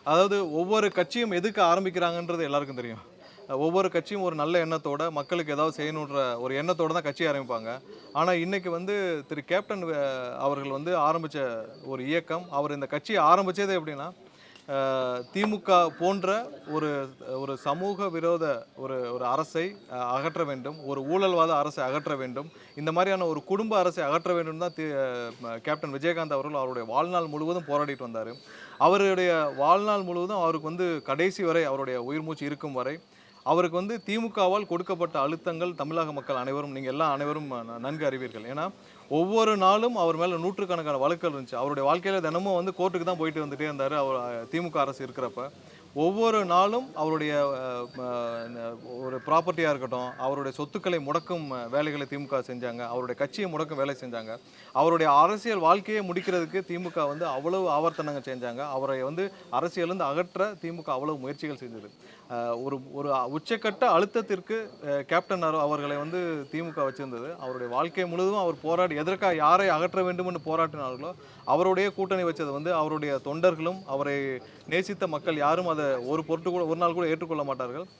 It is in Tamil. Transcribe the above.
அதாவது ஒவ்வொரு கட்சியும் எதுக்கு ஆரம்பிக்கிறாங்கன்றது எல்லாருக்கும் தெரியும். ஒவ்வொரு கட்சியும் ஒரு நல்ல எண்ணத்தோட, மக்களுக்கு ஏதாவது செய்யணுன்ற ஒரு எண்ணத்தோட தான் கட்சி ஆரம்பிப்பாங்க. ஆனா, இன்னைக்கு வந்து திரு கேப்டன் அவர்கள் வந்து ஆரம்பிச்ச ஒரு இயக்கம், அவர் இந்த கட்சிய ஆரம்பிச்சதே எப்படின்னா, திமுக போன்ற ஒரு ஒரு சமூக விரோத ஒரு ஒரு அரசை அகற்ற வேண்டும். ஒரு ஊழல்வாத அரசை அகற்ற வேண்டும். இந்த மாரியான ஒரு குடும்ப அரசை அகற்ற வேண்டும் தான் கேப்டன் விஜயகாந்த் அவர்கள் அவருடைய வாழ்நாள் முழுவதும் போராடிட்டு வந்தாரு. அவருடைய வாழ்நாள் முழுவதும் அவருக்கு வந்து கடைசி வரை அவருடைய உயிர் மூச்சு இருக்கும் வரை, அவருக்கு வந்து திமுகவால் கொடுக்கப்பட்ட அழுத்தங்கள் தமிழக மக்கள் அனைவரும் நீங்க எல்லாம் அனைவரும் நன்கு அறிவீர்கள். ஏன்னா, ஒவ்வொரு நாளும் அவர் மேல நூற்றுக்கணக்கான வழக்குகள் இருந்துச்சு. அவருடைய வாழ்க்கையில தினமும் வந்து கோர்ட்டுக்கு தான் போயிட்டு வந்துட்டே இருந்தாரு. அவர் திமுக அரசு இருக்கிறப்ப. ஒவ்வொரு நாளும் அவருடைய அ ம ந ஒரு ப்ராப்பர்ட்டியா இருக்கட்டும், அவருடைய சொத்துக்களை முடக்கும் வேலைகளை திமுக செஞ்சாங்க. அவருடைய கட்சிய முடக்கும் வேலை செஞ்சாங்க. அவருடைய அரசியல் வாழ்க்கையே முடிக்கிறதுக்கு திமுக வந்து அவ்வளவு ஆவர்த்தனங்க செஞ்சாங்க. அவரை வந்து அரசியலிருந்து அகற்ற திமுக அவ்வளவு முயற்சிகள் செஞ்சது. ஒரு ஒரு உச்சக்கட்ட அழுத்தத்திற்கு கேப்டன் அவர்களை வந்து திமுக வச்சிருந்தது. அவருடைய வாழ்க்கை முழுவதும் அவர் போராடி எதற்காக யாரை அகற்ற வேண்டும் என்று போராடினார்களோ, அவருடைய கூட்டணி வச்சது வந்து அவருடைய தொண்டர்களும், அவரை நேசித்த மக்கள் யாரும் அத ஒரு பொருட்டு கூட ஒரு நாள் கூட ஏற்றுக்கொள்ள மாட்டார்கள்.